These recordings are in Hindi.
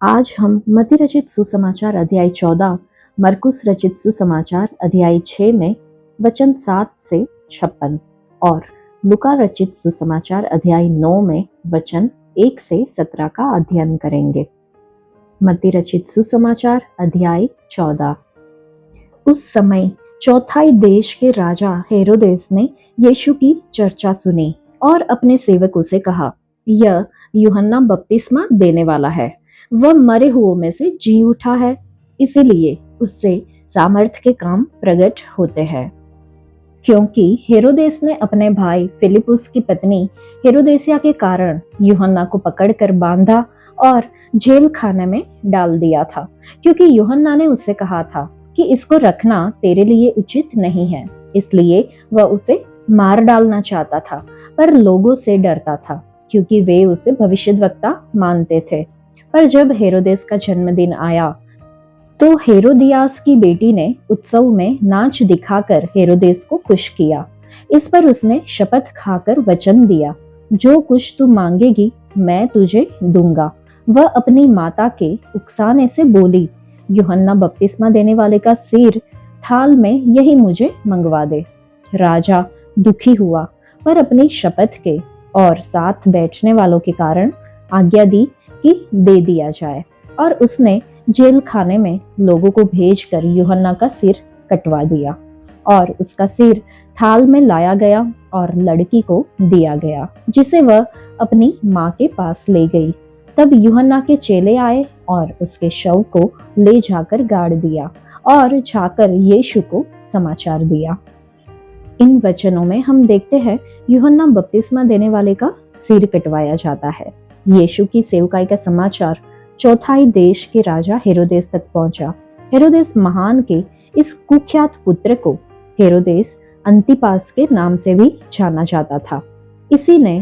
आज हम मत्ती रचित सुसमाचार अध्याय 14, मरकुस रचित सुसमाचार अध्याय 6 में वचन 7 से 56 और लुका रचित सुसमाचार अध्याय 9 में वचन 1 से 17 का अध्ययन करेंगे। मत्ती रचित सुसमाचार अध्याय 14। उस समय चौथाई देश के राजा हेरोदेस ने यीशु की चर्चा सुनी और अपने सेवकों से कहा, यह यूहन्ना बपतिस्मा देने वाला है, वह मरे हुओं में से जी उठा है, इसीलिए उससे सामर्थ्य के काम प्रकट होते हैं। क्योंकि हेरोदेस ने अपने भाई फिलिपुस की पत्नी हेरोदेसिया के कारण यूहन्ना को पकड़कर बांधा और जेल खाने में डाल दिया था, क्योंकि यूहन्ना ने उससे कहा था कि इसको रखना तेरे लिए उचित नहीं है। इसलिए वह उसे मार डालना चाहता था, पर लोगों से डरता था, क्योंकि वे उसे भविष्यद्वक्ता मानते थे। पर जब हेरोदेस का जन्मदिन आया तो हेरोदियास की बेटी ने उत्सव में नाच दिखाकर हेरोदेस को खुश किया। इस पर उसने शपथ खाकर वचन दिया, जो कुछ तू मांगेगी मैं तुझे दूंगा। वह अपनी माता के उकसाने से बोली, यूहन्ना बपतिस्मा देने वाले का सिर थाल में यही मुझे मंगवा दे। राजा दुखी हुआ, पर अपनी शपथ के और साथ बैठने वालों के कारण आज्ञा दी कि दे दिया जाए, और उसने जेल खाने में लोगों को भेजकर यूहन्ना का सिर कटवा दिया और उसका सिर थाल में लाया गया और लड़की को दिया गया, जिसे वह अपनी माँ के पास ले गई। तब यूहन्ना के चेले आए और उसके शव को ले जाकर गाड़ दिया और जाकर यीशु को समाचार दिया। इन वचनों में हम देखते हैं यूहन्ना बपतिस्मा देने वाले का सिर कटवाया जाता है। यीशु की सेवकाई का समाचार चौथाई देश के राजा हेरोदेस तक पहुंचा। हेरोदेस महान के इस कुख्यात पुत्र को हेरोदेस अंतिपास के नाम से भी जाना जाता था। इसी ने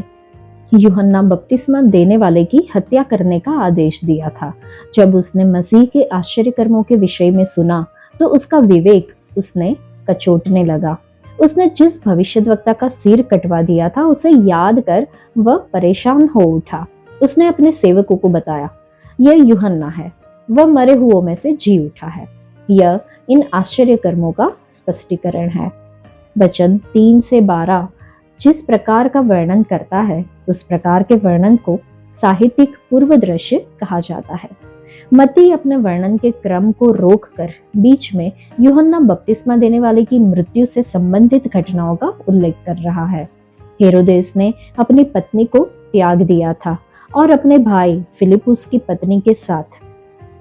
यूहन्ना बपतिस्मा देने वाले की हत्या करने का आदेश दिया था। जब उसने मसीह के आश्चर्य कर्मों के विषय में सुना तो उसका विवेक उसने कचोटने लगा। उसने जिस भविष्यद्वक्ता का सिर कटवा दिया था उसे याद कर वह परेशान हो उठा। उसने अपने सेवकों को बताया, यह यूहन्ना है, वह मरे हुओं में से जी उठा है। यह इन आश्चर्य कर्मों का स्पष्टीकरण है। वचन 3 से 12 जिस प्रकार का वर्णन करता है उस प्रकार के वर्णन को साहित्यिक पूर्व दृश्य कहा जाता है। मत्ती अपने वर्णन के क्रम को रोककर बीच में यूहन्ना बपतिस्मा देने वाले की मृत्यु से संबंधित घटनाओं का उल्लेख कर रहा है। हेरोदेस ने अपनी पत्नी को त्याग दिया था और अपने भाई फिलिपुस की पत्नी के साथ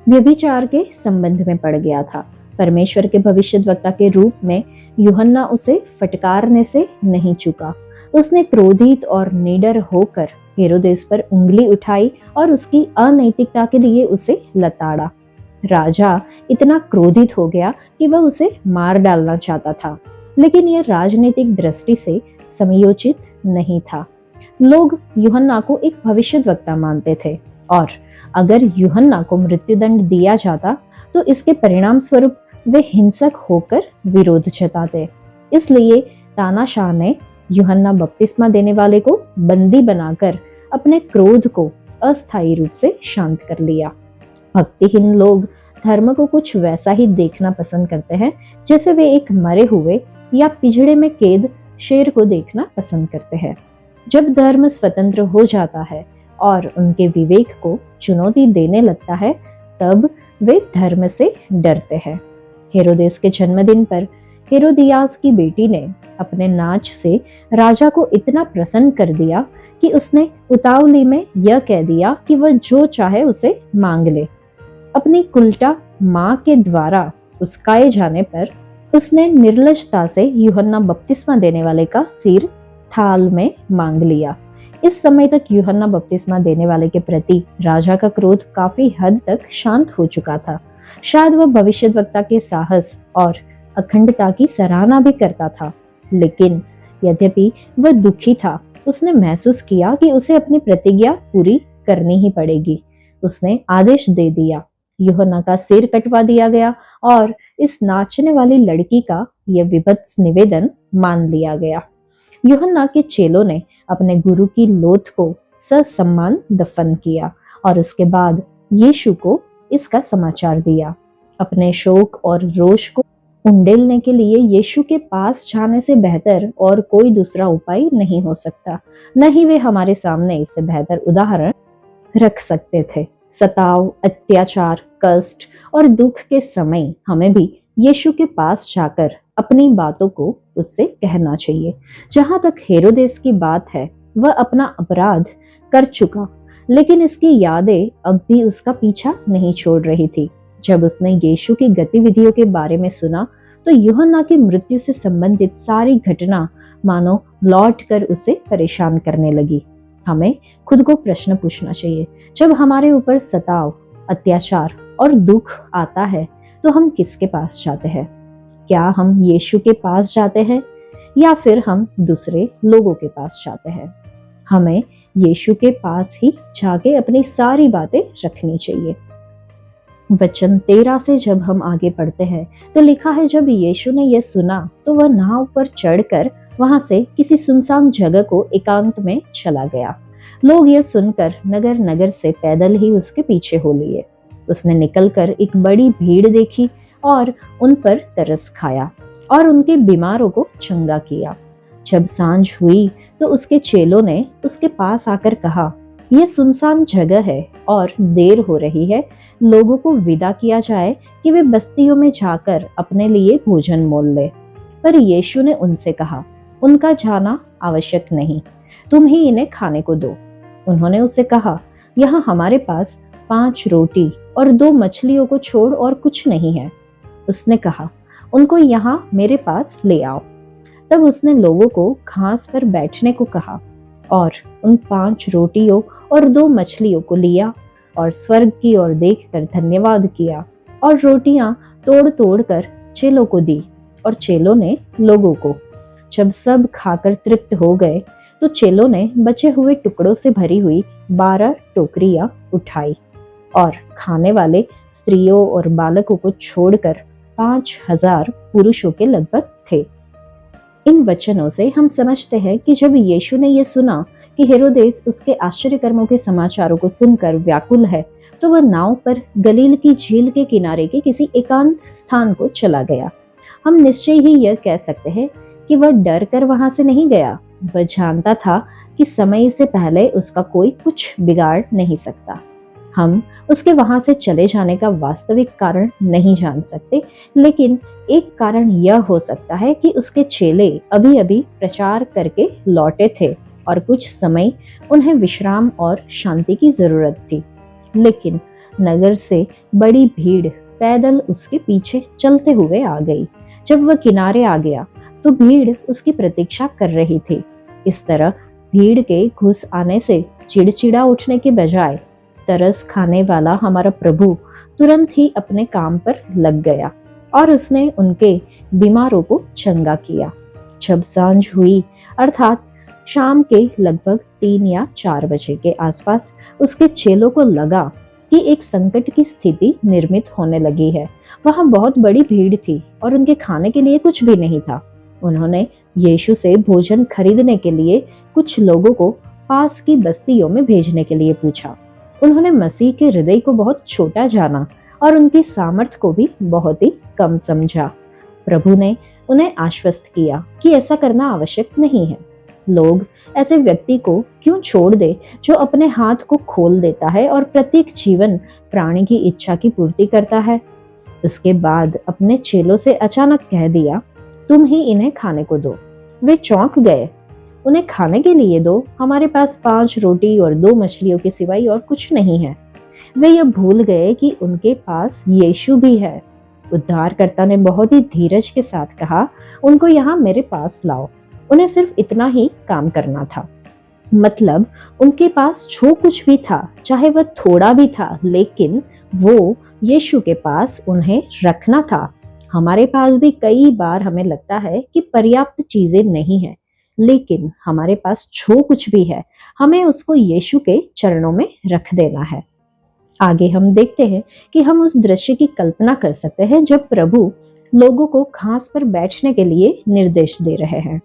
व्यभिचार के संबंध में पड़ गया था। परमेश्वर के भविष्यद्वक्ता के रूप में यूहन्ना उसे फटकारने से नहीं चूका। उसने क्रोधित और निडर होकर हेरोदेस पर उंगली उठाई और उसकी अनैतिकता के लिए उसे लताड़ा। राजा इतना क्रोधित हो गया कि वह उसे मार डालना चाहता था, लेकिन यह राजनीतिक दृष्टि से समयोचित नहीं था। लोग यूहन्ना को एक भविष्यद्वक्ता मानते थे और अगर यूहन्ना को मृत्युदंड दिया जाता तो इसके परिणाम स्वरूप वे हिंसक होकर विरोध जताते। इसलिए तानाशाह ने यूहन्ना बपतिस्मा देने वाले को बंदी बनाकर अपने क्रोध को अस्थायी रूप से शांत कर लिया। भक्तिहीन लोग धर्म को कुछ वैसा ही देखना पसंद करते हैं जैसे वे एक मरे हुए या पिंजड़े में कैद शेर को देखना पसंद करते हैं। जब धर्म स्वतंत्र हो जाता है और उनके विवेक को चुनौती देने लगता है, तब वे धर्म से डरते हैं। हेरोदेस के जन्मदिन पर हेरोदियास की बेटी ने अपने नाच से राजा को इतना प्रसन्न कर दिया कि उसने उतावली में यह कह दिया कि वह जो चाहे उसे मांग ले। अपनी कुल्टा माँ के द्वारा उस्काए जाने पर उसने निर्लजता से यूहन्ना बपतिस्मा देने वाले का सिर थाल में मांग लिया। इस समय तक यूहन्ना बपतिस्मा देने वाले के प्रति राजा का क्रोध काफी हद तक शांत हो चुका था। शायद वह भविष्यद्वक्ता के साहस और अखंडता की सराहना भी करता था, लेकिन यद्यपि वह दुखी था, उसने महसूस किया कि उसे अपनी प्रतिज्ञा पूरी करनी ही पड़ेगी। उसने आदेश दे दिया, यूहन्ना का सिर कटवा दिया गया और इस नाचने वाली लड़की का यह विभत्स निवेदन मान लिया गया। यूहन्ना के चेलों ने अपने गुरु की लोथ को ससम्मान दफन किया और उसके बाद यीशु को इसका समाचार दिया। अपने शोक और रोष को उंडेलने के लिए यीशु के पास जाने से बेहतर और कोई दूसरा उपाय नहीं हो सकता। न ही वे हमारे सामने इससे बेहतर उदाहरण रख सकते थे। सताव, अत्याचार, कष्ट और दुख के समय हमें भी यीशु के पास जाकर अपनी बातों को उससे कहना चाहिए। जहां तक हेरोदेस की बात है, वह अपना अपराध कर चुका, लेकिन इसकी यादें अब भी उसका पीछा नहीं छोड़ रही थी। जब उसने यीशु की गतिविधियों के बारे में सुना, तो यूहन्ना की मृत्यु से संबंधित सारी घटना मानो लौट कर उसे परेशान करने लगी। हमें खुद को प्रश्न पूछना चाहिए, जब हमारे ऊपर सताव, अत्याचार और दुख आता है तो हम किसके पास जाते हैं? क्या हम यीशु के पास जाते हैं या फिर हम दूसरे लोगों के पास जाते हैं? हमें यीशु के पास ही जाके अपनी सारी बातें रखनी चाहिए। वचन 13 से जब हम आगे पढ़ते हैं तो लिखा है, जब यीशु ने यह सुना तो वह नाव पर चढ़कर वहां से किसी सुनसान जगह को एकांत में चला गया। लोग यह सुनकर नगर नगर से पैदल ही उसके पीछे हो लिए। उसने निकलकर एक बड़ी भीड़ देखी और उन पर तरस खाया और उनके बीमारों को चंगा किया। जब सांझ हुई तो उसके चेलों ने उसके पास आकर कहा, यह सुनसान जगह है और देर हो रही है, लोगों को विदा किया जाए कि वे बस्तियों में जाकर अपने लिए भोजन मोल ले। पर यीशु ने उनसे कहा, उनका जाना आवश्यक नहीं, तुम ही इन्हें खाने को दो। उन्होंने उससे कहा, यहाँ हमारे पास 5 रोटी और 2 मछलियों को छोड़ और कुछ नहीं है। उसने कहा, उनको यहाँ मेरे पास ले आओ। तब उसने लोगों को घास पर बैठने को कहा और उन 5 रोटियों और 2 मछलियों को लिया और स्वर्ग की ओर देखकर धन्यवाद किया और रोटियां तोड़ तोड़ कर चेलों को दी और चेलों ने लोगों को। जब सब खाकर तृप्त हो गए तो चेलों ने बचे हुए टुकड़ों से भरी हुई 12 टोकरियां उठाई और खाने वाले स्त्रियों और बालकों को छोड़कर 5000 पुरुषों के लगभग थे। इन वचनों से हम समझते हैं कि जब यीशु ने यह सुना कि हेरोदेस उसके आश्चर्य कर्मों के समाचारों को सुनकर व्याकुल है, तो वह नाव पर गलील की झील के किनारे के किसी एकांत स्थान को चला गया। हम निश्चय ही यह कह सकते हैं कि वह डर कर वहां से नहीं गया। वह जानता था कि समय से पहले उसका कोई कुछ बिगाड़ नहीं सकता। हम उसके वहां से चले जाने का वास्तविक कारण नहीं जान सकते, लेकिन एक कारण यह हो सकता है कि उसके चेले अभी अभी प्रचार करके लौटे थे और कुछ समय उन्हें विश्राम और शांति की जरूरत थी। लेकिन नगर से बड़ी भीड़ पैदल उसके पीछे चलते हुए आ गई। जब वह किनारे आ गया तो भीड़ उसकी प्रतीक्षा कर रही थी। इस तरह भीड़ के घुस आने से चिड़चिड़ा उठने के बजाय तरस खाने वाला हमारा प्रभु तुरंत ही अपने काम पर लग गया और उसने उनके बीमारों को चंगा किया। जब सांझ हुई, अर्थात शाम के लगभग 3 या 4 बजे के आसपास, उसके चेलों को लगा कि एक संकट की स्थिति निर्मित होने लगी है। वहां बहुत बड़ी भीड़ थी और उनके खाने के लिए कुछ भी नहीं था। उन्होंने यीशु से भोजन खरीदने के लिए कुछ लोगों को पास की बस्तियों में भेजने के लिए पूछा। उन्होंने मसीह के हृदय को बहुत छोटा जाना और उनकी सामर्थ्य को भी बहुत ही कम समझा। प्रभु ने उन्हें आश्वस्त किया कि ऐसा करना आवश्यक नहीं है। लोग ऐसे व्यक्ति को क्यों छोड़ दे जो अपने हाथ को खोल देता है और प्रत्येक जीवन प्राणी की इच्छा की पूर्ति करता है। उसके बाद अपने चेलों से अचानक कह दिया, तुम ही इन्हें खाने को दो। वे चौंक गए। उन्हें खाने के लिए दो, हमारे पास 5 रोटी और 2 मछलियों के सिवाय और कुछ नहीं है। वे यह भूल गए कि उनके पास यीशु भी है। उद्धारकर्ता ने बहुत ही धीरज के साथ कहा, उनको यहाँ मेरे पास लाओ। उन्हें सिर्फ इतना ही काम करना था। मतलब उनके पास जो कुछ भी था, चाहे वह थोड़ा भी था, लेकिन वो यीशु के पास उन्हें रखना था। हमारे पास भी कई बार हमें लगता है कि पर्याप्त चीजें नहीं है, लेकिन हमारे पास जो कुछ भी है, हमें उसको यीशु के चरणों में रख देना है। आगे हम देखते हैं कि हम उस दृश्य की कल्पना कर सकते हैं जब प्रभु लोगों को घास पर बैठने के लिए निर्देश दे रहे हैं।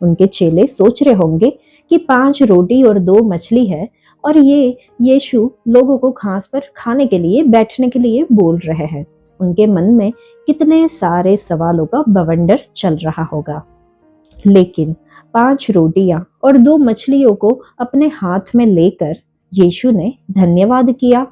उनके चेले सोच रहे होंगे कि 5 रोटी और 2 मछली है और ये यीशु लोगों को घास पर खाने के लिए, बैठने के लिए बोल रहे हैं। उनके मन में कितने सारे सवालों का बवंडर चल रहा होगा। लेकिन 5 रोटियां और 2 मछलियों को अपने हाथ में लेकर यीशु ने धन्यवाद किया।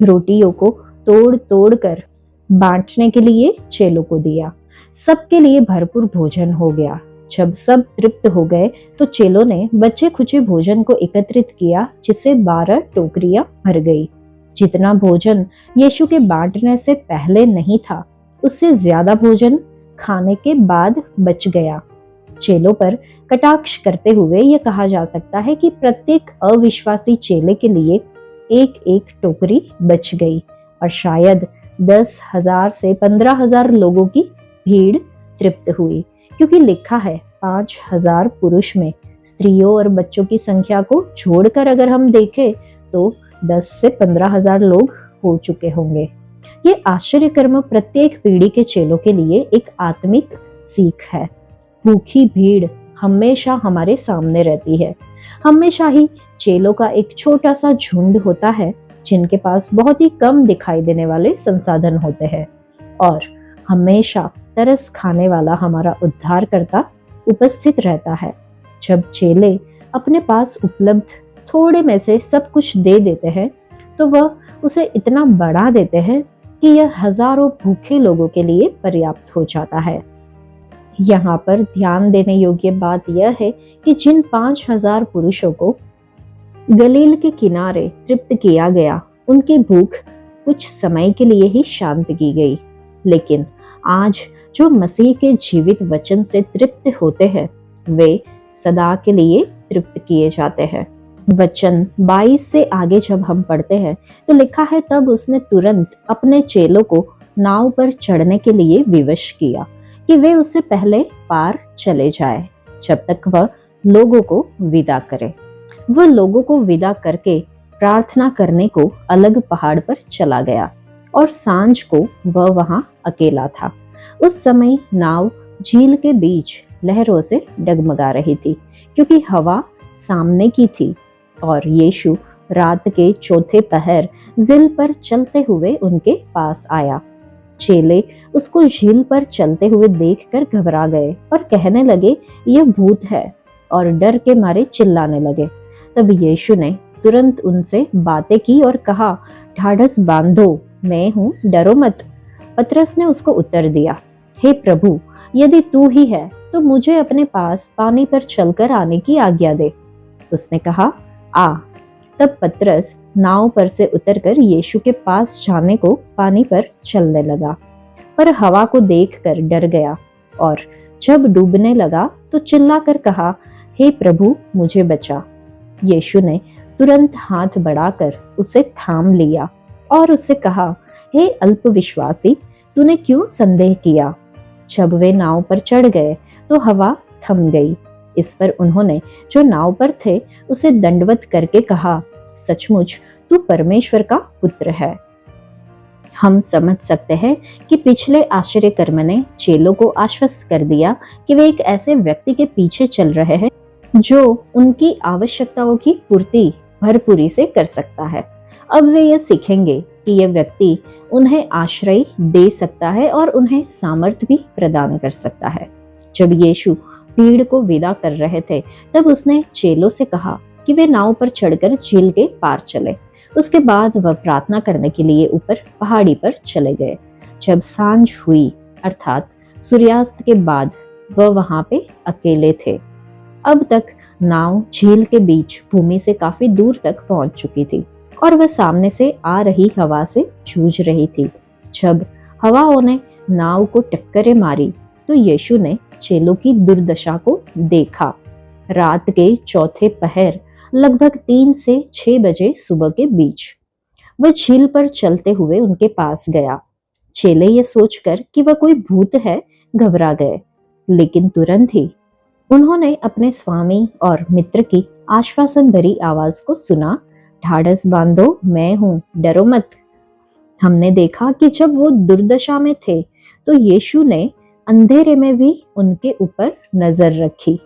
रोटियों को तोड़ तोड़ कर बांटने के लिए चेलों को दिया। सबके लिए भरपूर भोजन हो गया। जब सब तृप्त हो गए तो चेलों ने बचे खुचे भोजन को एकत्रित किया, जिससे 12 टोकरियां भर गई। जितना भोजन यीशु के बांटने से पहले नहीं था, उससे ज्यादा भोजन खाने के बाद बच गया। चेलों पर कटाक्ष करते हुए यह कहा जा सकता है कि प्रत्येक अविश्वासी चेले के लिए एक एक टोकरी बच गई और शायद 10,000 से 15,000 लोगों की भीड़ तृप्त हुई, क्योंकि लिखा है 5,000 पुरुष में स्त्रियों और बच्चों की संख्या को जोड़कर अगर हम देखें तो 10 से 15,000 लोग हो चुके होंगे। ये आश्चर्यकर्म प्रत्येक पीढ़ी के चेलों के लिए एक आत्मिक सीख है। भूखी भीड़ हमेशा हमारे सामने रहती है। हमेशा ही चेलों का एक छोटा सा झुंड होता है, जिनके पास बहुत ही कम दिखाई देने वाले संसाधन होते हैं, और हमेशा तरस खाने वाला हमारा उद्धारकर्ता उपस्थित रहता है। जब चेले अपने पास उपलब्ध थोड़े में से सब कुछ दे देते हैं, तो वह उसे इतना बढ़ा देते हैं कि यह हजारों भूखे लोगों के लिए पर्याप्त हो जाता है। यहाँ पर ध्यान देने योग्य बात यह है कि जिन 5,000 पुरुषों को गलील के किनारे तृप्त किया गया, उनकी भूख कुछ समय के लिए ही शांत की गई। लेकिन आज जो मसीह के जीवित वचन से तृप्त होते हैं, वे सदा के लिए तृप्त किए जाते हैं। वचन 22 से आगे जब हम पढ़ते हैं तो लिखा है, तब उसने तुरंत अपने चेलों को नाव पर चढ़ने के लिए विवश किया कि वे उससे पहले पार चले जाए, जब तक वह लोगों को विदा करे। वह लोगों को विदा करके प्रार्थना करने को अलग पहाड़ पर चला गया और सांझ को वह वहां अकेला था। उस समय नाव झील के बीच लहरों से डगमगा रही थी, क्योंकि हवा सामने की थी, और यीशु रात के चौथे पहर झील पर चलते हुए उनके पास आया। चेले उसको झील पर चलते हुए देखकर घबरा गए और कहने लगे, यह भूत है, और डर के मारे चिल्लाने लगे। तब यीशु ने तुरंत उनसे बातें की और कहा, ढाढ़स बांधो, मैं हूँ, डरो मत। पतरस ने उसको उत्तर दिया, हे प्रभु, यदि तू ही है तो मुझे अपने पास पानी पर चलकर आने की आज्ञा दे। उसने कहा, आ। तब पतरस नाव पर से उतरकर यीशु के पास जाने को पानी पर चलने लगा, पर हवा को देखकर डर गया, और जब डूबने लगा तो चिल्लाकर कहा, हे प्रभु, मुझे बचा। यीशु ने तुरंत हाथ बढ़ाकर उसे थाम लिया और उससे कहा, हे अल्पविश्वासी, तूने क्यों संदेह किया? जब वे नाव पर चढ़ गए तो हवा थम गई। इस पर उन्होंने जो नाव पर थे उसे दंडवत करके कहा, सचमुच तू परमेश्वर का पुत्र है। हम समझ सकते हैं कि पिछले आश्चर्य कर्म ने चेलों को आश्वस्त कर दिया कि वे एक ऐसे व्यक्ति के पीछे चल रहे हैं जो उनकी आवश्यकताओं की पूर्ति भरपूरी से कर सकता है। अब वे यह सीखेंगे कि यह व्यक्ति उन्हें आश्रय दे सकता है और उन्हें सामर्थ्य भी प्रदान कर सकता है। जब यीशु भीड़ को विदा कर रहे थे, तब उसने चेलों से कहा कि वे नाव पर चढ़कर झील के पार चले। उसके बाद वह प्रार्थना करने के लिए ऊपर पहाड़ी पर चले गए। जब सांझ हुई, अर्थात सूर्यास्त के बाद, वह वहां पे अकेले थे। अब तक नाव झील के बीच भूमि से काफी दूर तक पहुंच चुकी थी और वह सामने से आ रही हवा से जूझ रही थी। जब हवाओं ने नाव को टक्करें मारी तो यीशु ने चेलों की दुर्दशा को देखा। रात के चौथे पहर लगभग 3 से 6 बजे सुबह के बीच वह झील पर चलते हुए उनके पास गया। चेले ये सोचकर कि वह कोई भूत है घबरा गए, लेकिन तुरंत ही उन्होंने अपने स्वामी और मित्र की आश्वासन भरी आवाज को सुना, ढाढ़स बांधो, मैं हूं, डरो मत। हमने देखा कि जब वो दुर्दशा में थे तो यीशु ने अंधेरे में भी उनके ऊपर नजर रखी।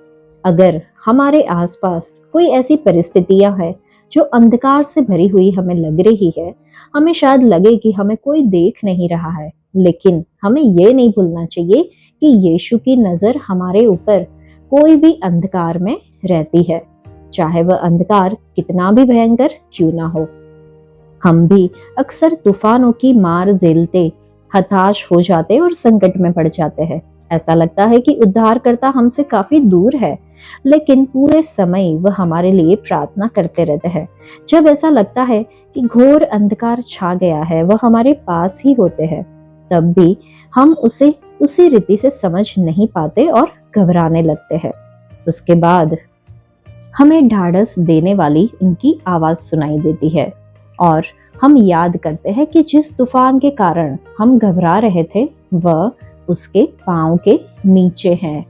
अगर हमारे आसपास कोई ऐसी परिस्थितियां हैं जो अंधकार से भरी हुई हमें लग रही है, हमें शायद लगे कि हमें कोई देख नहीं रहा है, लेकिन हमें ये नहीं भूलना चाहिए कि यीशु की नजर हमारे ऊपर कोई भी अंधकार में रहती है, चाहे वह अंधकार कितना भी भयंकर क्यों ना हो। हम भी अक्सर तूफानों की मार झेलते हताश हो जाते और संकट में पड़ जाते हैं। ऐसा लगता है कि उद्धारकर्ता हमसे काफी दूर है, लेकिन पूरे समय वह हमारे लिए प्रार्थना करते रहते हैं। जब ऐसा लगता है कि घोर अंधकार छा गया है, वह हमारे पास ही होते हैं, तब भी हम उसे उसी रीति से समझ नहीं पाते और घबराने लगते हैं। उसके बाद हमें ढाढ़स देने वाली उनकी आवाज सुनाई देती है और हम याद करते हैं कि जिस तूफान के कारण हम घबरा रहे थे वह उसके पांव के नीचे है।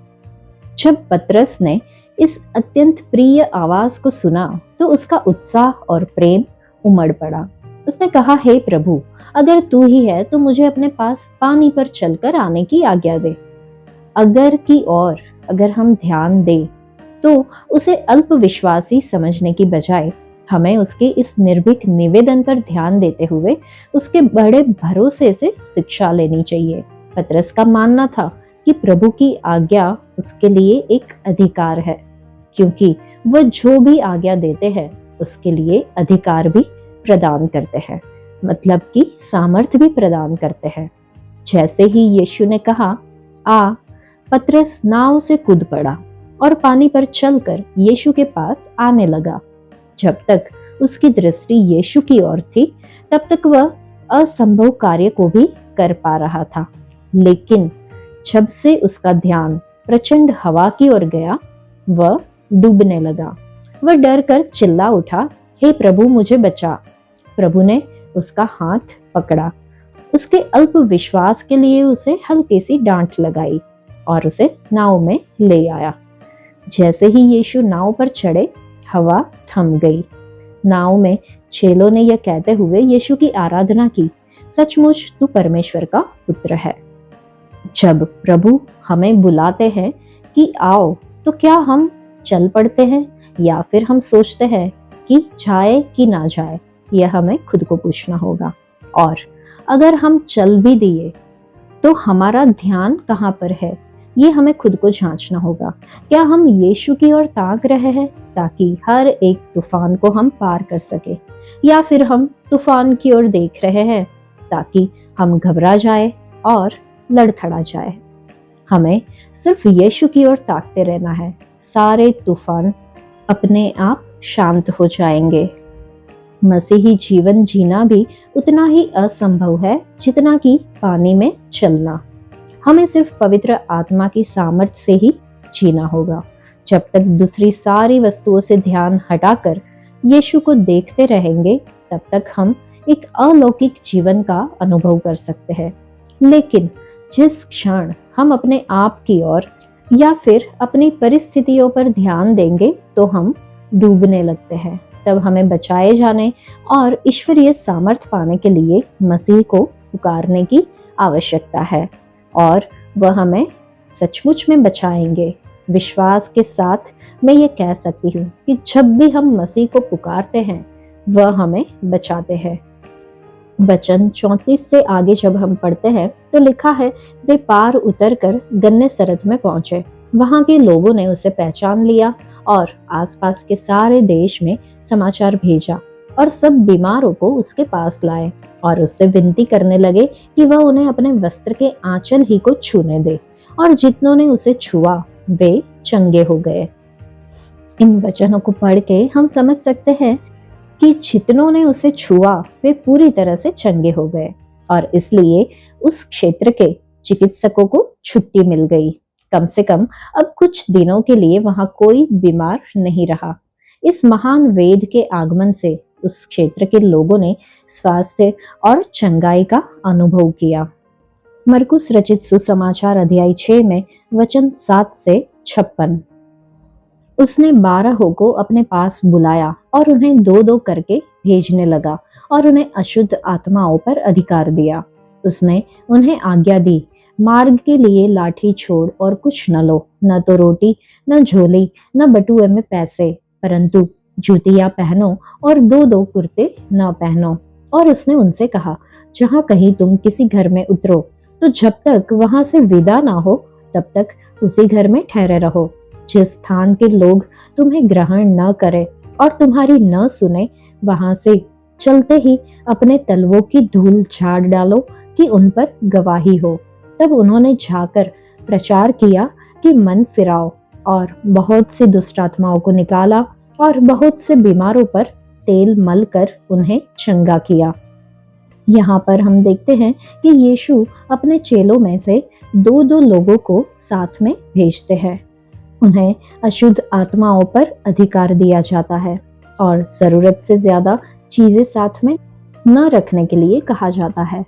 जब पतरस ने इस अत्यंत प्रिय आवाज को सुना तो उसका उत्साह और प्रेम उमड़ पड़ा। उसने कहा, हे प्रभु, अगर तू ही है तो मुझे अपने पास पानी पर चलकर आने की आज्ञा दे। अगर की ओर अगर हम ध्यान दें तो उसे अल्प विश्वासी समझने की बजाय हमें उसके इस निर्भीक निवेदन पर ध्यान देते हुए उसके बड़े भरोसे से शिक्षा लेनी चाहिए। पतरस का मानना था कि प्रभु की आज्ञा उसके लिए एक अधिकार है, क्योंकि वह जो भी आज्ञा देते हैं उसके लिए अधिकार भी प्रदान करते हैं, मतलब कि सामर्थ्य भी प्रदान करते हैं। जैसे ही यीशु ने कहा, आ, पतरस नाव से कूद पड़ा और पानी पर चलकर यीशु के पास आने लगा। जब तक उसकी दृष्टि यीशु की ओर थी, तब तक वह असंभव कार्य को भी कर पा रहा था। लेकिन जब से उसका ध्यान प्रचंड हवा की ओर गया, वह डूबने लगा। वह डर कर चिल्ला उठा, हे प्रभु, मुझे बचा। प्रभु ने उसका हाथ पकड़ा। उसके अल्प विश्वास के लिए उसे हल्की सी डांट लगाई और उसे नाव में ले आया। जैसे ही यीशु नाव पर चढ़े, हवा थम गई। नाव में चेलों ने यह कहते हुए यीशु की आराधना की, सचमुच तू परमेश्वर का पुत्र है। जब प्रभु हमें बुलाते हैं कि आओ, तो क्या हम चल पड़ते हैं या फिर हम सोचते हैं कि जाए कि ना जाए? यह हमें खुद को पूछना होगा। और अगर हम चल भी दिए तो हमारा ध्यान कहाँ पर है, ये हमें खुद को जांचना होगा। क्या हम यीशु की ओर ताक रहे हैं ताकि हर एक तूफान को हम पार कर सके, या फिर हम तूफान की ओर देख रहे हैं ताकि हम घबरा जाए और लड़खड़ा जाए? हमें सिर्फ यीशु की ओर ताकते रहना है। सारे तूफान अपने आप शांत हो जाएंगे। मसीही जीवन जीना भी उतना ही असंभव है जितना कि पानी में चलना। हमें सिर्फ पवित्र आत्मा की सामर्थ्य से ही जीना होगा। जब तक दूसरी सारी वस्तुओं से ध्यान हटाकर यीशु को देखते रहेंगे, तब तक हम एक अलौकिक जीवन का अनुभव कर सकते हैं। लेकिन जिस क्षण हम अपने आप की ओर या फिर अपनी परिस्थितियों पर ध्यान देंगे तो हम डूबने लगते हैं। तब हमें बचाए जाने और ईश्वरीय सामर्थ्य पाने के लिए मसीह को पुकारने की आवश्यकता है, और वह हमें सचमुच में बचाएंगे। विश्वास के साथ मैं ये कह सकती हूँ कि जब भी हम मसीह को पुकारते हैं, वह हमें बचाते हैं। वचन 34 से आगे जब हम पढ़ते हैं तो लिखा है, वे पार उतरकर गन्नेसरत में पहुंचे। वहां के लोगों ने उसे पहचान लिया और आसपास के सारे देश में समाचार भेजा, और सब बीमारों को उसके पास लाए और उससे विनती करने लगे कि वह उन्हें अपने वस्त्र के आंचल ही को छूने दे, और जितनों ने उसे छुआ वे चंगे हो गए। इन वचनों को पढ़ के हम समझ सकते हैं कि जितनों ने उसे छुआ वे पूरी तरह से चंगे हो गए, और इसलिए उस क्षेत्र के चिकित्सकों को छुट्टी मिल गई। कम से कम अब कुछ दिनों के लिए वहां कोई बीमार नहीं रहा। इस महान वेद के आगमन से उस क्षेत्र के लोगों ने स्वास्थ्य और चंगाई का अनुभव किया। मरकुस रचित सुसमाचार अध्याय 6 में वचन 7 से 56। उसने 12 को अपने पास बुलाया और उन्हें 2-2 करके भेजने लगा और उन्हें अशुद्ध आत्माओं पर अधिकार दिया। उसने उन्हें आज्ञा दी, मार्ग के लिए लाठी छोड़ और कुछ न लो, न तो रोटी, न झोली, न बटुए में पैसे, परंतु जूतियां पहनो और दो दो कुर्ते न पहनो। और उसने उनसे कहा, जहां कहीं तुम किसी घर में उतरो तो जब तक वहां से विदा ना हो तब तक उसी घर में ठहरे रहो। जिस स्थान के लोग तुम्हें ग्रहण न करें और तुम्हारी न सुने, वहां से चलते ही अपने तलवों की धूल झाड़ डालो कि उन पर गवाही हो। तब उन्होंने जाकर प्रचार किया कि मन फिराओ, और बहुत सी दुष्ट आत्माओं को निकाला और बहुत से बीमारों पर तेल मल कर उन्हें चंगा किया। यहाँ पर हम देखते हैं कि यीशु अपने चेलों में से दो दो लोगों को साथ में भेजते हैं। उन्हें अशुद्ध आत्माओं पर अधिकार दिया जाता है और जरूरत से ज्यादा चीजें साथ में न रखने के लिए कहा जाता है।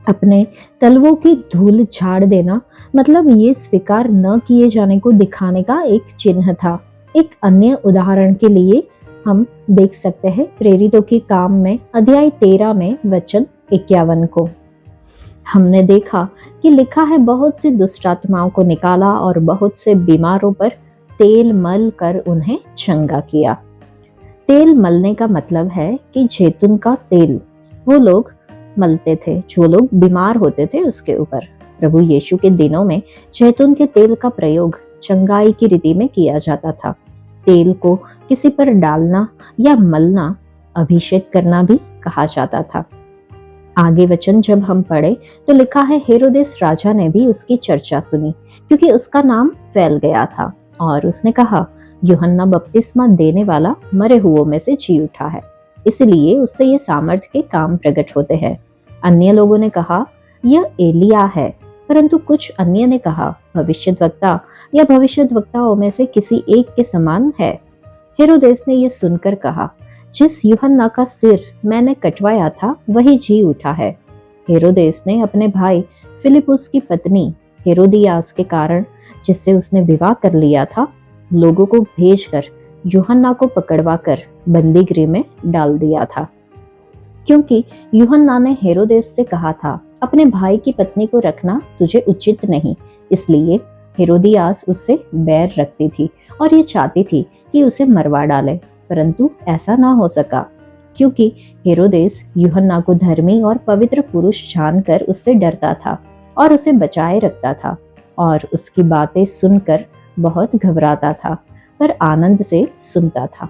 अपने तलवों की धूल झाड़ देना मतलब ये स्वीकार न किए जाने को दिखाने का एक चिन्ह था। एक अन्य उदाहरण के लिए हम देख सकते हैं प्रेरितों के काम में अध्याय 13 में वचन 51 को। हमने देखा कि लिखा है, बहुत सी दुष्ट आत्माओं को निकाला और बहुत से बीमारों पर तेल मल कर उन्हें चंगा किया। तेल मलने का मतलब है कि जैतून का तेल वो लोग मलते थे जो लोग बीमार होते थे उसके ऊपर। प्रभु यीशु के दिनों में जैतून के तेल का प्रयोग चंगाई की रीति में किया जाता था। तेल को किसी पर डालना या मलना अभिषेक करना भी कहा जाता था। आगे वचन जब हम पढ़े तो लिखा है, हेरोदेस राजा ने भी उसकी चर्चा सुनी क्योंकि उसका नाम फैल गया था, और उसने कहा, यूहन्ना बपतिस्मा देने वाला मरे हुओं में से जी उठा है, इसलिए उससे ये सामर्थ्य के काम प्रकट होते हैं। अन्य लोगों ने कहा, यह एलिया है, परंतु कुछ अन्य ने कहा, भविष्यद्वक्ता या भविष्यद्वक्ताओं में से किसी एक के समान है। हेरोदेस ने यह सुनकर कहा, जिस यूहन्ना का सिर मैंने कटवाया था वही जी उठा है। हेरोदेस ने अपने भाई फिलिपुस की पत्नी हेरोदियास के कारण, जिससे उसने विवाह कर लिया था, लोगों को भेजकर यूहन्ना को पकड़वा कर बंदी गृह में डाल दिया था, क्योंकि यूहन्ना ने हेरोदेस से कहा था, अपने भाई की पत्नी को रखना तुझे उचित नहीं। इसलिए हेरोदियास उससे बैर रखती थी और ये चाहती थी कि उसे मरवा डाले, परंतु ऐसा ना हो सका, क्योंकि हेरोदेस यूहन्ना को धर्मी और पवित्र पुरुष जानकर उससे डरता था और उसे बचाए रखता था और उसकी बातें सुनकर बहुत घबराता था, पर आनंद से सुनता था।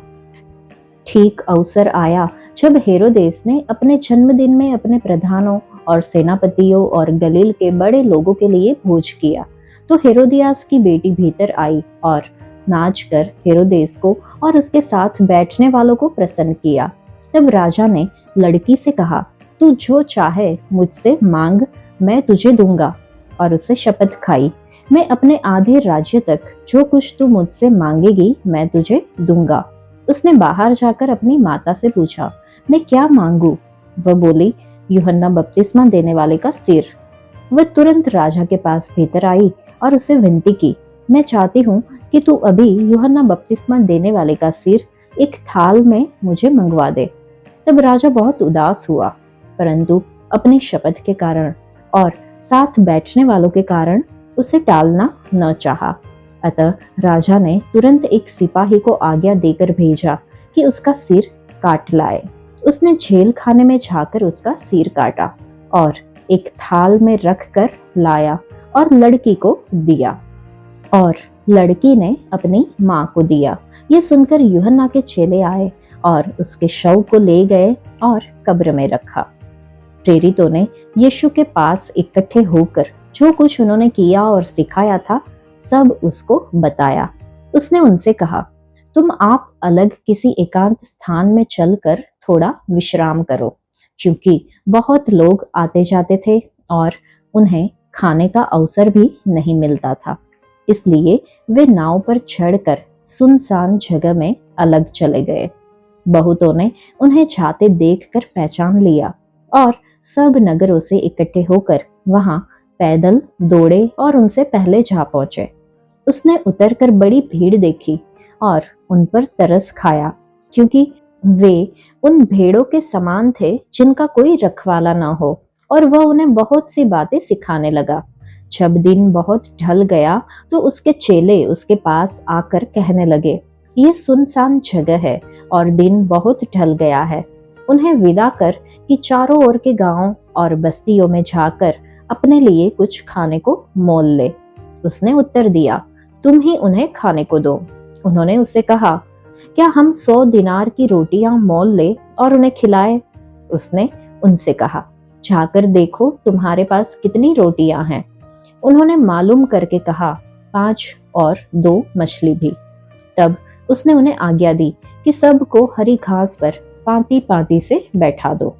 ठीक अवसर आया जब हेरोदेस ने अपने जन्मदिन में अपने प्रधानों और सेनापतियों और गलील के बड़े लोगों के लिए भोज किया, तो हेरोदियास की बेटी भीतर आई और नाच कर हेरोदेस को और उसके साथ बैठने वालों को प्रसन्न किया। तब राजा ने लड़की से कहा, तू जो चाहे मुझसे मांग, मैं तुझे दूंगा। और उससे शपथ खाई, मैं अपने आधे राज्य तक जो कुछ तू मुझसे मांगेगी मैं तुझे दूंगा। उसने बाहर जाकर अपनी माता से पूछा, मैं क्या मांगू? वह बोली, यूहन्ना बपतिस्मा देने वाले का सिर। वह तुरंत राजा के पास भीतर आई और उससे विनती की, मैं चाहती हूँ कि तू अभी यूहन्ना बपतिस्मा देने वाले का सिर एक थाल में मुझे मंगवा दे। तब राजा बहुत उदास हुआ, परंतु अपनी शपथ के कारण और साथ बैठने वालों के कारण उसे टालना न चाहा। अतः राजा ने तुरंत एक सिपाही को आज्ञा देकर भेजा कि उसका सिर काट लाए। उसने जेल खाने में जाकर उसका सिर काटा और एक थाल में रख कर लाया और लड़की को दिया, और लड़की ने अपनी माँ को दिया। ये सुनकर यूहन्ना के चेले आए और उसके शव को ले गए और कब्र में रखा। प्रेरितों ने यीशु के पास इकट्ठे होकर जो कुछ उन्होंने किया और सिखाया था सब उसको बताया। उसने उनसे कहा, तुम आप अलग किसी एकांत स्थान में चलकर थोड़ा विश्राम करो, क्योंकि बहुत लोग आते जाते थे और उन्हें खाने का अवसर भी नहीं मिलता था। इसलिए वे नाव पर चढ़कर सुनसान जगह में अलग चले गए। बहुतों ने उन्हें जाते देखकर पहचान लिया और सब नगरों से इकट्ठे होकर वहां पैदल दौड़े और उनसे पहले जा पहुंचे। उसने उतरकर बड़ी भीड़ देखी और उन पर तरस खाया, क्योंकि वे उन भेड़ों के समान थे जिनका कोई रखवाला ना हो, और वह उन्हें बहुत सी बातें सिखाने लगा। जब दिन बहुत ढल गया तो उसके चेले उसके पास आकर कहने लगे, ये सुनसान जगह है और दिन बहुत ढल गया है। उन्हें विदा कर कि चारों ओर के गांवों और बस्तियों में जाकर अपने लिए कुछ खाने को मोल ले। उसने उत्तर दिया, तुम ही उन्हें खाने को दो। उन्होंने उससे कहा, क्या हम 100 दिनार की रोटियां मोल ले और उन्हें खिलाए? उसने उनसे कहा, जाकर देखो तुम्हारे पास कितनी रोटियां हैं। उन्होंने मालूम करके कहा, 5 और 2 मछली भी। तब उसने उन्हें आज्ञा दी कि सबको हरी घास पर पांति पांति से बैठा दो।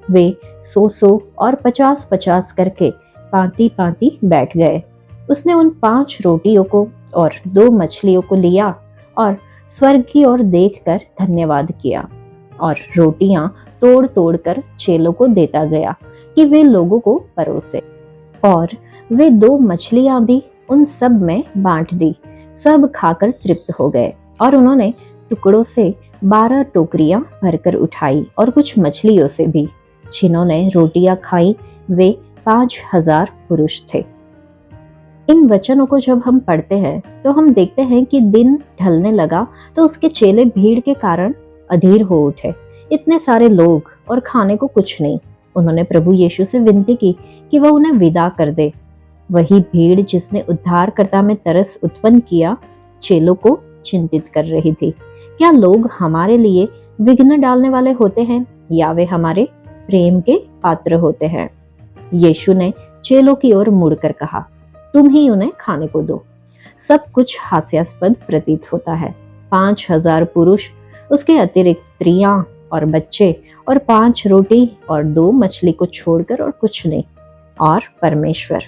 वे 100 और 50 करके पांति पांति बैठ गए। उसने उन 5 रोटियों को और 2 मछलियों को लिया और स्वर्ग की ओर देखकर धन्यवाद किया और रोटियां तोड़ तोड़ कर चेलों को देता गया कि वे लोगों को परोसे। और वे 2 मछलियां भी उन सब में बांट दी। सब खाकर तृप्त हो गए और उन्होंने टुकड़ों से 12 टोकरियां भरकर उठाई और कुछ मछलियों से भी। जिन्होंने रोटियां खाई वे 5000 पुरुष थे। इन वचनों को जब हम पढ़ते हैं तो हम देखते हैं कि दिन ढलने लगा तो उसके चेले भीड़ के कारण अधीर हो उठे। इतने सारे लोग और खाने को कुछ नहीं। उन्होंने प्रभु यीशु से विनती की कि वह उन्हें विदा कर दे। वही भीड़ जिसने उद्धारकर्ता में तरस उत्पन्न किया चेलों को चिंतित कर रही थी। क्या लोग हमारे लिए विघ्न डालने वाले होते हैं या वे हमारे प्रेम के पात्र होते हैं? यीशु ने चेलों की ओर मुड़कर कहा, तुम ही उन्हें खाने को दो। सब कुछ हास्यास्पद प्रतीत होता है। 5000 पुरुष, उसके अतिरिक्त स्त्रियां और बच्चे और 5 रोटी और 2 मछली को छोड़कर और कुछ नहीं, और परमेश्वर।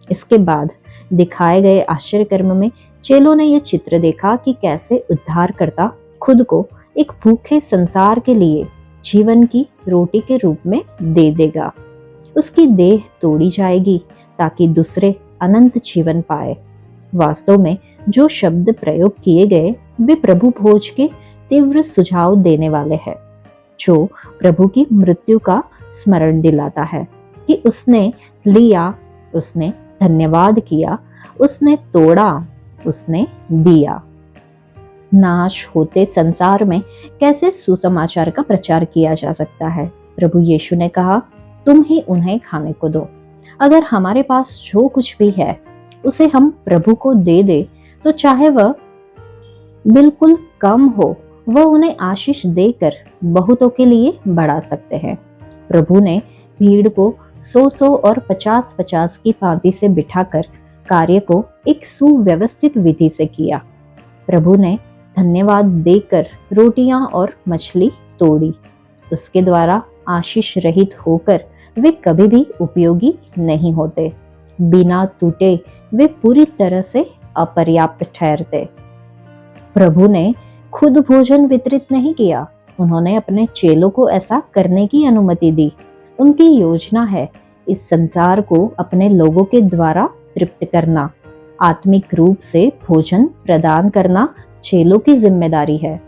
इसके बाद दिखाए गए आश्चर्य कर्म में चेलों ने यह चित्र देखा कि कैसे उद्धारकर्ता खुद को एक भूखे संसार के लिए जीवन की रोटी के रूप में दे देगा। उसकी देह तोड़ी जाएगी ताकि दूसरे अनंत जीवन पाए। वास्तव में जो शब्द प्रयोग किए गए वे प्रभु भोज के तीव्र सुझाव देने वाले हैं, जो प्रभु की मृत्यु का स्मरण दिलाता है कि उसने लिया, उसने धन्यवाद किया, उसने तोड़ा, उसने दिया। नाश होते संसार में कैसे सुसमाचार का प्रचार किया जा सकता है? प्रभु यीशु ने कहा, तुम ही उन्हें खाने को दो। अगर हमारे पास जो कुछ भी है उसे हम प्रभु को दे दे तो चाहे वह बिल्कुल कम हो, वह उन्हें आशीष देकर बहुतों के लिए बढ़ा सकते हैं। प्रभु ने भीड़ को 100 और 50 की पांति से बिठाकर कार्य को एक सुव्यवस्थित विधि से किया। प्रभु ने धन्यवाद देकर रोटियां और मछली तोड़ी। उसके द्वारा आशीष रहित होकर वे कभी भी उपयोगी नहीं होते। बिना टूटे वे पूरी तरह से अपर्याप्त ठहरते। प्रभु ने खुद भोजन वितरित नहीं किया, उन्होंने अपने चेलों को ऐसा करने की अनुमति दी। उनकी योजना है इस संसार को अपने लोगों के द्वारा तृप्त करना। आत्मिक रूप से भोजन प्रदान करना चेलों की जिम्मेदारी है।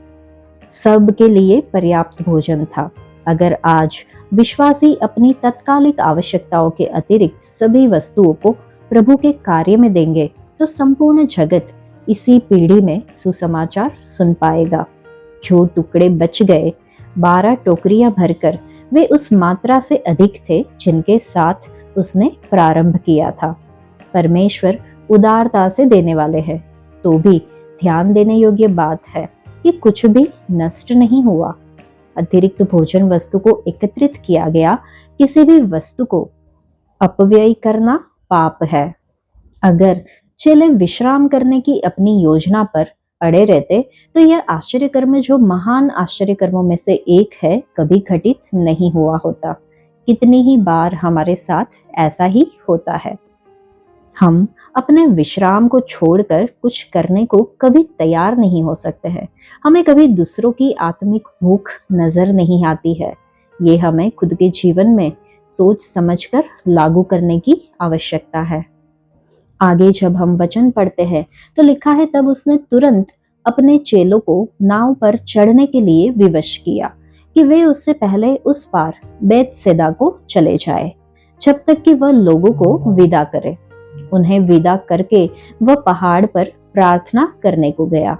सब के लिए पर्याप्त भोजन था। अगर आज विश्वासी अपनी तत्कालिक आवश्यकताओं के अतिरिक्त सभी वस्तुओं को प्रभु के कार्य में देंगे तो संपूर्ण जगत इसी पीढ़ी में सुसमाचार सुन पाएगा। जो टुकड़े बच गए, 12 टोकरियां भरकर, वे उस मात्रा से अधिक थे जिनके साथ उसने प्रारंभ किया था। परमेश्वर उदारता से देने वाले हैं, तो भी ध्यान देने योग्य बात है कि कुछ भी नष्ट नहीं हुआ। अतिरिक्त भोजन वस्तु को एकत्रित किया गया। किसी भी वस्तु को अपव्यय करना पाप है। अगर चेले विश्राम करने की अपनी योजना पर अड़े रहते तो यह आश्चर्य कर्म, जो महान आश्चर्य कर्मों में से एक है, कभी घटित नहीं हुआ होता। कितनी ही बार हमारे साथ ऐसा ही होता है। हम अपने विश्राम को छोड़कर कुछ करने को कभी तैयार नहीं हो सकते हैं। हमें कभी दूसरों की आत्मिक भूख नजर नहीं आती है। ये हमें खुद के जीवन में सोच समझकर लागू करने की आवश्यकता है। आगे जब हम वचन पढ़ते हैं तो लिखा है, तब उसने तुरंत अपने चेलों को नाव पर चढ़ने के लिए विवश किया कि वे उससे पहले उस पार बैतसैदा को चले जाए, जब तक कि वह लोगों को विदा करे। उन्हें विदा करके वह पहाड़ पर प्रार्थना करने को गया।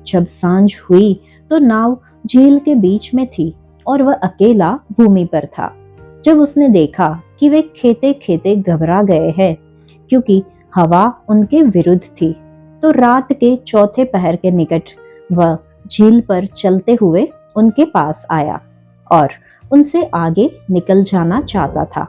जब सांझ हुई तो नाव झील के बीच में थी और वह अकेला भूमि पर था। जब उसने देखा कि वे खेते खेते घबरा गए हैं क्योंकि हवा उनके विरुद्ध थी, तो रात के चौथे पहर के निकट वह झील पर चलते हुए उनके पास आया और उनसे आगे निकल जाना चाहता था।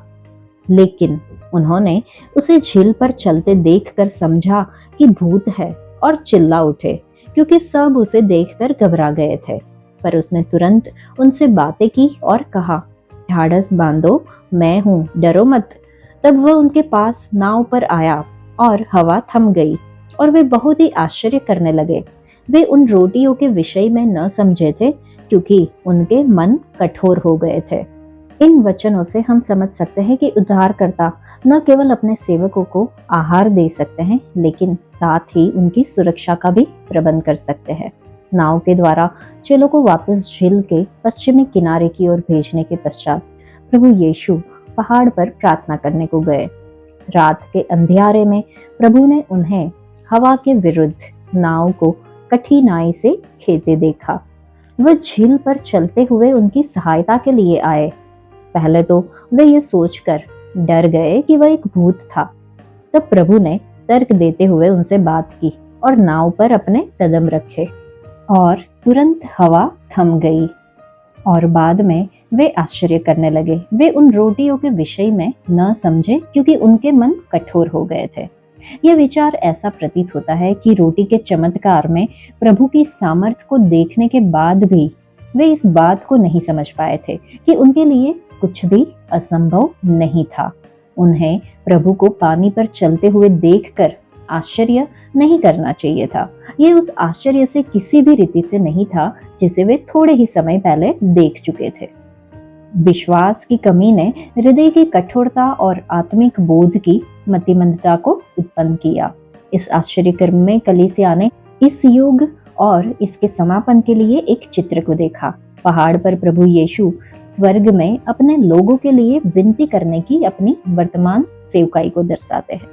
लेकिन उन्होंने उसे झील पर चलते देखकर समझा कि भूत है और चिल्ला उठे, क्योंकि सब उसे देखकर घबरा गए थे। पर उसने तुरंत उनसे बातें की और कहा, ढाढ़स बांधो, मैं हूँ, डरो मत। तब वह उनके पास नाव पर आया और हवा थम गई और वे बहुत ही आश्चर्य करने लगे। वे उन रोटियों के विषय में न समझे थे क्योंकि उनके मन कठोर हो गए थे। इन वचनों से हम समझ सकते हैं कि उद्धारकर्ता न केवल अपने सेवकों को आहार दे सकते हैं, लेकिन साथ ही उनकी सुरक्षा का भी प्रबंध कर सकते हैं। नाव के द्वारा चेलों को वापस झील के पश्चिमी किनारे की ओर भेजने के पश्चात प्रभु यीशु पहाड़ पर प्रार्थना करने को गए। रात के अंधियारे में प्रभु ने उन्हें हवा के विरुद्ध नाव को कठिनाई से खेते देखा। वह झील पर चलते हुए उनकी सहायता के लिए आए। पहले तो वे ये सोचकर डर गए कि वह एक भूत था। तब प्रभु ने तर्क देते हुए उनसे बात की और नाव पर अपने कदम रखे और तुरंत हवा थम गई। और बाद में वे आश्चर्य करने लगे। वे उन रोटियों के विषय में न समझे क्योंकि उनके मन कठोर हो गए थे। यह विचार ऐसा प्रतीत होता है कि रोटी के चमत्कार में प्रभु की सामर्थ्य को देखने के बाद भी वे इस बात को नहीं समझ पाए थे कि उनके लिए कुछ भी असंभव नहीं था। उन्हें प्रभु को पानी पर चलते हुए देखकर आश्चर्य नहीं करना चाहिए था। ये उस आश्चर्य से किसी भी रीति से नहीं था जिसे वे थोड़े ही समय पहले देख चुके थे। विश्वास की कमी ने हृदय की कठोरता और आत्मिक बोध की मतिमंदता को उत्पन्न किया। इस आश्चर्यक्रम में कलीसिया ने इस युग और इसके समापन के लिए एक चित्र को देखा। पहाड़ पर प्रभु यीशु स्वर्ग में अपने लोगों के लिए विनती करने की अपनी वर्तमान सेवकाई को दर्शाते हैं।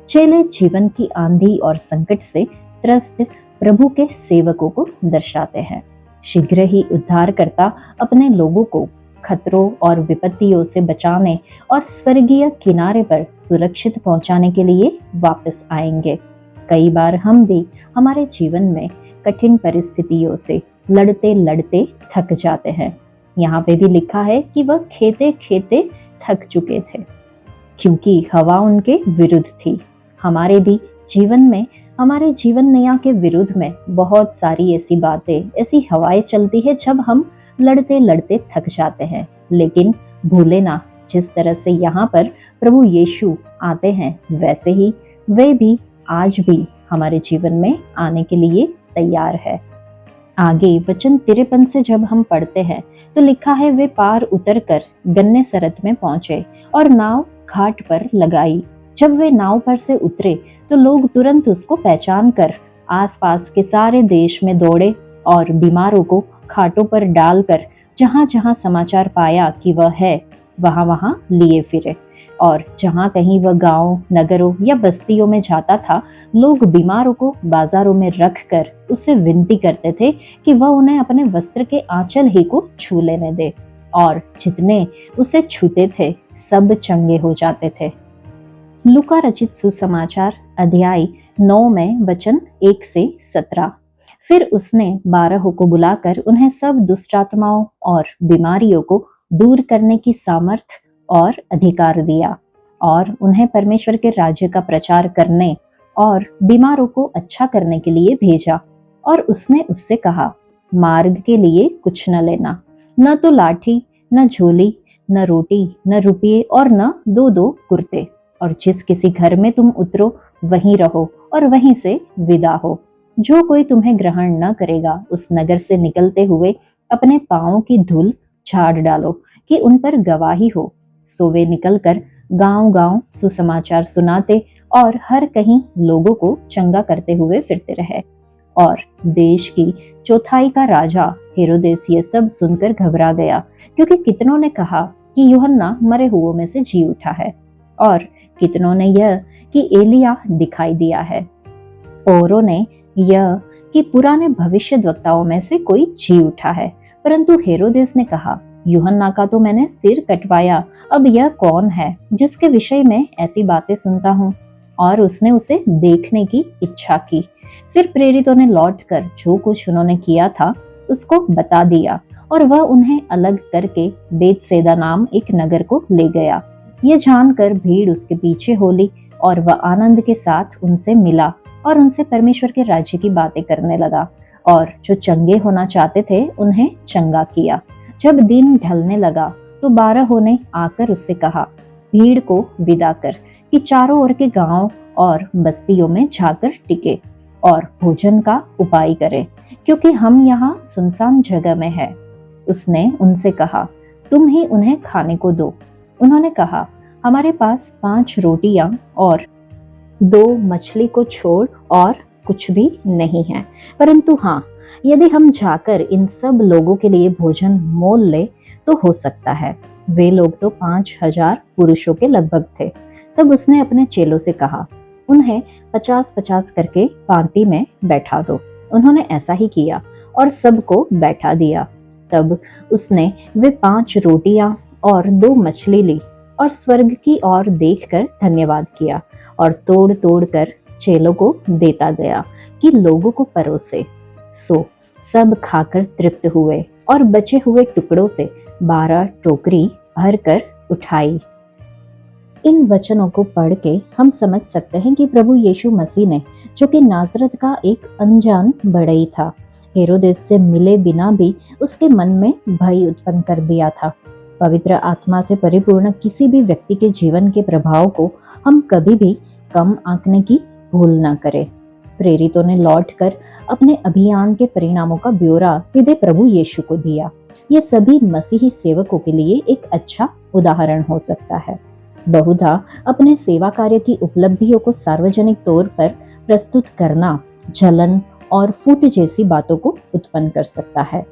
चेले जीवन की आंधी और संकट से त्रस्त प्रभु के सेवकों को दर्शाते हैं। शीघ्र ही उद्धारकर्ता अपने लोगों को खतरों और विपत्तियों से बचाने और स्वर्गीय किनारे पर सुरक्षित पहुंचाने के लिए वापस आएंगे। कई बार हम भी हमारे जीवन में कठिन परिस्थितियों से लड़ते लड़ते थक जाते हैं। यहाँ पे भी लिखा है कि वह खेते खेते थक चुके थे क्योंकि हवा उनके विरुद्ध थी। हमारे भी जीवन में, हमारे जीवन नया के विरुद्ध में बहुत सारी ऐसी बातें, ऐसी हवाएं चलती है जब हम लड़ते लड़ते थक जाते हैं। लेकिन भूले ना, जिस तरह से यहाँ पर प्रभु यीशु आते हैं वैसे ही वे भी आज भी हमारे जीवन में आने के लिए तैयार है। आगे वचन 53 से जब हम पढ़ते हैं तो लिखा है, वे पार उतरकर गन्नेसरत में पहुंचे और नाव घाट पर लगाई। जब वे नाव पर से उतरे तो लोग तुरंत उसको पहचान कर आसपास के सारे देश में दौड़े और बीमारों को खाटों पर डालकर जहां जहां समाचार पाया कि वह है वहां वहां लिए फिरे। और जहां कहीं वह गांव, नगरों या बस्तियों में जाता था, लोग बीमारों को बाजारों में रखकर उससे विनती करते थे कि वह उन्हें अपने वस्त्र के आंचल ही को छू लेने दे, और जितने उसे छूते थे सब चंगे हो जाते थे। लूका रचित सुसमाचार अध्याय 9 में वचन 1 से 17। फिर उसने 12 को बुलाकर उन्हें सब दुष्टात्माओं और बीमारियों को दूर करने की सामर्थ और अधिकार दिया और उन्हें परमेश्वर के राज्य का प्रचार करने और बीमारों को अच्छा करने के लिए भेजा। और उसने उससे कहा, मार्ग के लिए कुछ न लेना, न तो लाठी, न झोली, न रोटी, न रुपये और न दो दो कुर्ते। और जिस किसी घर में तुम उतरो वहीं रहो और वहीं से विदा हो। जो कोई तुम्हें ग्रहण न करेगा उस नगर से निकलते हुए अपने पांवों की धूल झाड़ डालो कि उन पर गवाही हो। सो वे निकलकर गांव-गांव सुसमाचार सुनाते और हर कहीं लोगों को चंगा करते हुए फिरते रहे। और देश की चौथाई का राजा हेरोदेस ये सब सुनकर घबरा गया, क्योंकि कितनों ने कहा कि यूहन्ना मरे हुओं में से जी उठा है, और कितनों ने यह कि एलिया दिखाई दिया है, औरों ने यह कि पुराने भविष्यद्वक्ताओं में से कोई जी उठा है, परंतु हेरोदेस ने कहा, यूहन्ना का तो मैंने सिर कटवाया, अब यह कौन है जिसके विषय में ऐसी बातें सुनता हूँ? और उसने उसे देखने की इच्छा की। फिर प्रेरितों ने लौटकर जो कुछ उन्होंने किया था उसको बता दिया, और वह उन्हें अलग करके बेतसैदा नाम एक नगर को ले गया। ये जानकर भीड़ उसके पीछे हो ली, और वह आनंद के साथ उनसे मिला और उनसे परमेश्वर के राज्य की बातें करने लगा, और जो चंगे होना चाहते थे उन्हें चंगा किया। जब दिन ढलने लगा तो 12 ने आकर उससे कहा, भीड़ को विदा कर कि चारों ओर के गांव और बस्तियों में जाकर टिके और भोजन का उपाय करे, क्योंकि हम यहाँ सुनसान जगह में है। उसने उनसे कहा, तुम ही उन्हें खाने को दो। उन्होंने कहा, हमारे पास 5 रोटियां और 2 मछली को छोड़ और कुछ भी नहीं है, परंतु हाँ, यदि हम जाकर इन सब लोगों के लिए भोजन मोल ले तो हो सकता है। वे लोग तो 5,000 पुरुषों के लगभग थे। तब उसने अपने चेलों से कहा, उन्हें 50-50 करके पांति में बैठा दो। उन्होंने ऐसा ही किया और सबको बैठा दिया। तब उसने वे 5 रोटियां और 2 मछली ली और स्वर्ग की ओर देखकर धन्यवाद किया और तोड़ तोड़ कर चेलों को देता गया कि लोगों को परोसे। सो सब खाकर तृप्त हुए और बचे हुए टुकड़ों से 12 टोकरी भरकर उठाई। इन वचनों को पढ़ के हम समझ सकते हैं कि प्रभु यीशु मसीह ने, जो कि नाजरत का एक अनजान बढ़ई था, हेरोदेस से मिले बिना भी उसके मन में भय उत्पन्न कर दिया था। पवित्र आत्मा से परिपूर्ण किसी भी व्यक्ति के जीवन के प्रभाव को हम कभी भी कम आंकने की भूल न करें। प्रेरितों ने लौटकर अपने अभियान के परिणामों का ब्यौरा सीधे प्रभु यीशु को दिया। ये सभी मसीही सेवकों के लिए एक अच्छा उदाहरण हो सकता है। बहुधा अपने सेवा कार्य की उपलब्धियों को सार्वजनिक तौर पर प्रस्तुत करना जलन और फूट जैसी बातों को उत्पन्न कर सकता है।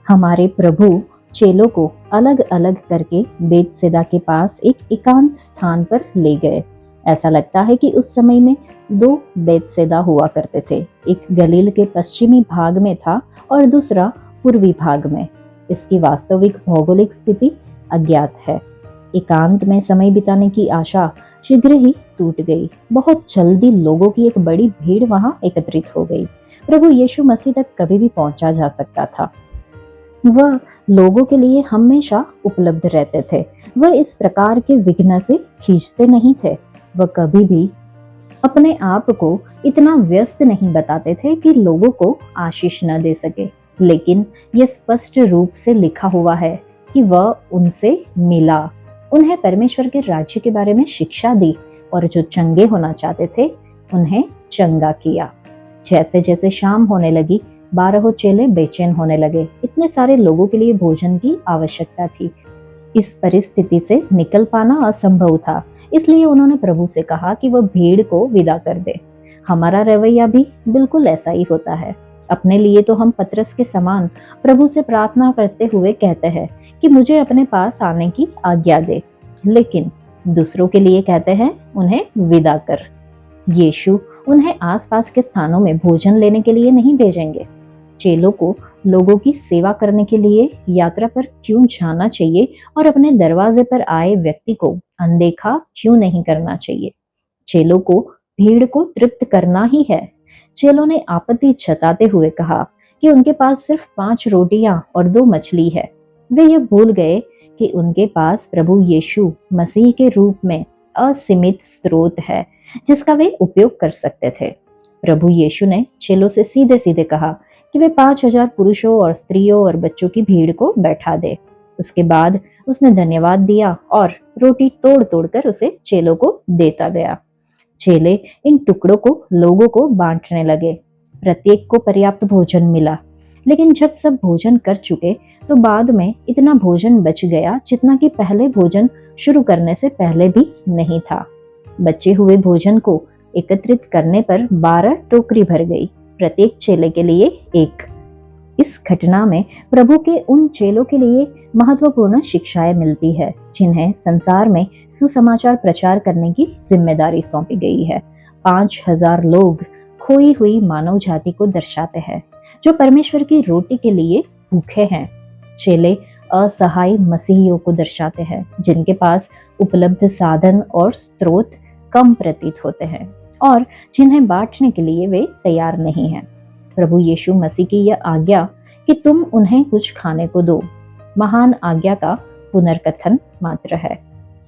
हमारे प्रभु चेलों को अलग अलग करके बेतसैदा के पास एक एकांत स्थान पर ले गए। ऐसा लगता है कि उस समय में 2 बेतसैदा हुआ करते थे। एक गलील के पश्चिमी भाग में था और दूसरा पूर्वी भाग में। इसकी वास्तविक भौगोलिक स्थिति अज्ञात है। एकांत में समय बिताने की आशा शीघ्र ही टूट गई। बहुत जल्दी लोगों की एक बड़ी भीड़ वहां एकत्रित हो गई। प्रभु यीशु मसीह तक कभी भी पहुंचा जा सकता था। वह लोगों के लिए हमेशा उपलब्ध रहते थे। वह इस प्रकार के विघ्न से खींचते नहीं थे। वह कभी भी अपने आप को इतना व्यस्त नहीं बताते थे कि लोगों को आशीष न दे सके, लेकिन यह स्पष्ट रूप से लिखा हुआ है कि वह उनसे मिला, उन्हें परमेश्वर के राज्य के बारे में शिक्षा दी और जो चंगे होना चाहते थे उन्हें चंगा किया। जैसे जैसे शाम होने लगी, 12 चेले बेचैन होने लगे। इतने सारे लोगों के लिए भोजन की आवश्यकता थी। इस परिस्थिति से निकल पाना असंभव था, इसलिए उन्होंने प्रभु से कहा कि वह भीड़ को विदा कर दे। हमारा रवैया भी बिल्कुल ऐसा ही होता है। अपने लिए तो हम पतरस के समान प्रभु से प्रार्थना करते हुए कहते हैं कि मुझे अपने पास आने की आज्ञा दे, लेकिन दूसरों के लिए कहते हैं उन्हें विदा कर। यीशु उन्हें आसपास के स्थानों में भोजन लेने के लिए नहीं भेजेंगे। चेलों को लोगों की सेवा करने के लिए यात्रा पर क्यों जाना चाहिए और अपने दरवाजे पर आए व्यक्ति को अनदेखा क्यों नहीं करना चाहिए? चेलों को भीड़ को तृप्त करना ही है। चेलों ने आपत्ति जताते हुए कहा कि उनके पास सिर्फ 5 रोटियां और 2 मछली है। वे ये भूल गए कि उनके पास प्रभु यीशु मसीह के रूप में असीमित स्रोत है जिसका वे उपयोग कर सकते थे। प्रभु यीशु ने चेलों से सीधे सीधे कहा कि वे 5,000 पुरुषों और स्त्रियों और बच्चों की भीड़ को बैठा दे। उसके बाद उसने धन्यवाद दिया और रोटी तोड़ तोड़ कर उसे चेलों को देता गया। चेले इन टुकड़ों को लोगों को बांटने लगे। प्रत्येक को पर्याप्त भोजन मिला, लेकिन जब सब भोजन कर चुके तो बाद में इतना भोजन बच गया जितना कि पहले भोजन शुरू करने से पहले भी नहीं था। बचे हुए भोजन को एकत्रित करने पर 12 टोकरी भर गई, प्रत्येक चेले के लिए 1। इस घटना में प्रभु के उन चेलों के लिए महत्वपूर्ण शिक्षाएं मिलती है जिन्हें संसार में सुसमाचार प्रचार करने की जिम्मेदारी सौंपी गई है। 5,000 लोग खोई हुई मानव जाति को दर्शाते हैं जो परमेश्वर की रोटी के लिए भूखे हैं। चेले असहाय मसीहियों को दर्शाते हैं जिनके पास उपलब्ध साधन और स्रोत कम प्रतीत होते हैं और जिन्हें बांटने के लिए वे तैयार नहीं हैं। प्रभु यीशु मसीह की यह आज्ञा कि तुम उन्हें कुछ खाने को दो महान आज्ञा का पुनर्कथन मात्र है।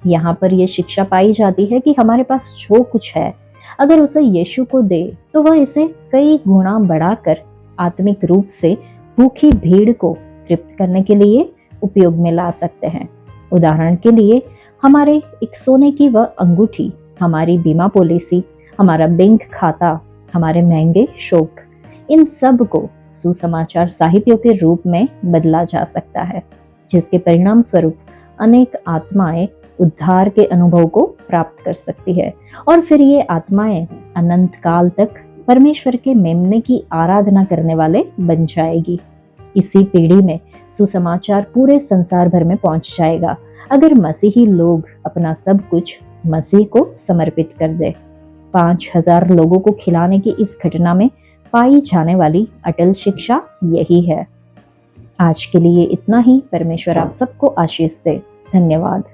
यहाँ पर यह शिक्षा पाई जाती है कि हमारे पास जो कुछ है अगर उसे यीशु को दे तो वह इसे कई गुना बढ़ाकर आत्मिक रूप से भूखी भीड़ को तृप्त करने के लिए उपयोग में ला सकते हैं। उदाहरण के लिए हमारे एक सोने की वह अंगूठी, हमारी बीमा पॉलिसी, हमारा बैंक खाता, हमारे महंगे शौक, इन सब को सुसमाचार साहित्यों के रूप में बदला जा सकता है जिसके परिणाम स्वरूप अनेक आत्माएं उद्धार के अनुभव को प्राप्त कर सकती है और फिर ये आत्माएं अनंत काल तक परमेश्वर के मेमने की आराधना करने वाले बन जाएगी। इसी पीढ़ी में सुसमाचार पूरे संसार भर में पहुंच जाएगा अगर मसीही लोग अपना सब कुछ मसीह को समर्पित कर दे। 5000 लोगों को खिलाने की इस घटना में पाई जाने वाली अटल शिक्षा यही है। आज के लिए इतना ही। परमेश्वर आप सबको आशीष दे। धन्यवाद।